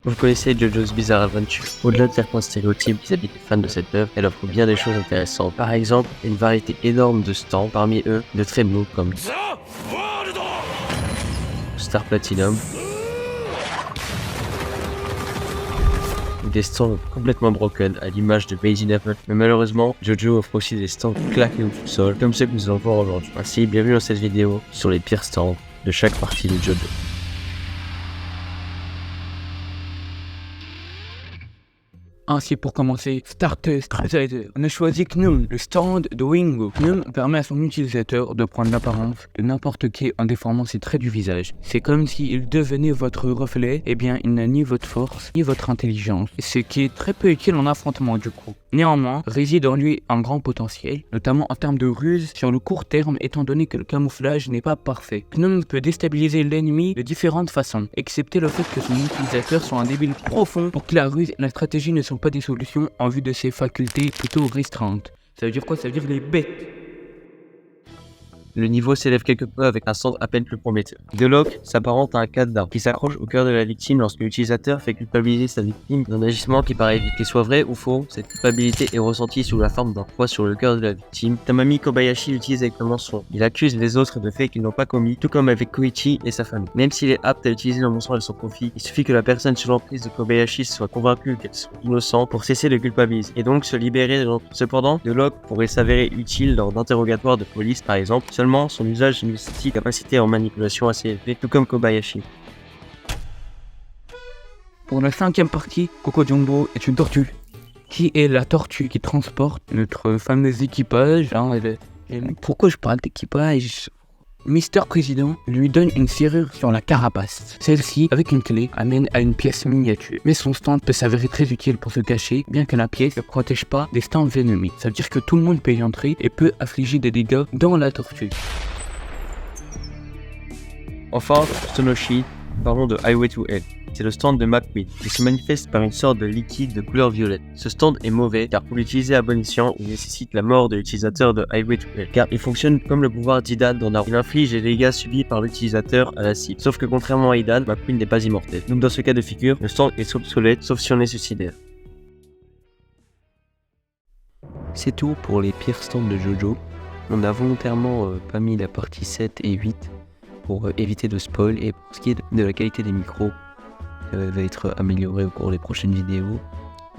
Vous connaissez JoJo's Bizarre Adventure. Au-delà de certains stéréotypes vis-à-vis des fans de cette œuvre, elle offre bien des choses intéressantes. Par exemple, une variété énorme de stands, parmi eux de très beaux comme Star Platinum, ou des stands complètement broken à l'image de Made in Heaven. Mais malheureusement, JoJo offre aussi des stands claqués au sol, comme ceux que nous allons voir aujourd'hui. Ainsi, bienvenue dans cette vidéo sur les pires stands de chaque partie de JoJo. Ainsi pour commencer, Stardust Crusader. On a choisi Gnome, le stand de Wingo. Gnome permet à son utilisateur de prendre l'apparence de n'importe qui en déformant ses traits du visage. C'est comme s'il devenait votre reflet, et bien il n'a ni votre force, ni votre intelligence, ce qui est très peu utile en affrontement du coup. Néanmoins, réside en lui un grand potentiel, notamment en termes de ruse sur le court terme étant donné que le camouflage n'est pas parfait. Gnome peut déstabiliser l'ennemi de différentes façons, excepté le fait que son utilisateur soit un débile profond pour que la ruse et la stratégie ne sont pas des solutions en vue de ses facultés plutôt restreintes. Ça veut dire quoi? Ça veut dire les bêtes. Le niveau s'élève quelque peu avec un centre à peine plus prometteur. Deloc s'apparente à un cadenas qui s'accroche au cœur de la victime lorsque l'utilisateur fait culpabiliser sa victime d'un agissement qui paraît qu'il soit vrai ou faux. Cette culpabilité est ressentie sous la forme d'un poids sur le cœur de la victime. Tamami Kobayashi l'utilise avec le mensonge. Il accuse les autres de faits qu'ils n'ont pas commis, tout comme avec Koichi et sa famille. Même s'il est apte à utiliser le mensonge à son profit, il suffit que la personne sous l'emprise de Kobayashi soit convaincue qu'elle soit innocente pour cesser de culpabiliser et donc se libérer de l'emprise. Cependant, Deloc pourrait s'avérer utile lors d'interrogatoires de police par exemple, seulement son usage nécessite une capacité en manipulation assez élevée, tout comme Kobayashi. Pour la cinquième partie, Coco Jumbo est une tortue. Qui est la tortue qui transporte notre fameux équipage Pourquoi je parle d'équipage? Mister Président lui donne une serrure sur la carapace. Celle-ci, avec une clé, amène à une pièce miniature. Mais son stand peut s'avérer très utile pour se cacher, bien que la pièce ne protège pas des stands ennemis. Ça veut dire que tout le monde peut y entrer et peut affliger des dégâts dans la tortue. Enfin, Stonoshi, parlons de Highway to Hell. C'est le stand de McQueen, qui se manifeste par une sorte de liquide de couleur violette. Ce stand est mauvais, car pour l'utiliser à bon escient, il nécessite la mort de l'utilisateur de Highway to Hell, car il fonctionne comme le pouvoir d'Idan dans Naruto. Il inflige les dégâts subis par l'utilisateur à la cible. Sauf que contrairement à Idan, McQueen n'est pas immortel. Donc dans ce cas de figure, le stand est obsolète, sauf si on est suicidaire. C'est tout pour les pires stands de JoJo. On a volontairement pas mis la partie 7 et 8 pour éviter de spoil, et pour ce qui est de la qualité des micros, va être amélioré au cours des prochaines vidéos.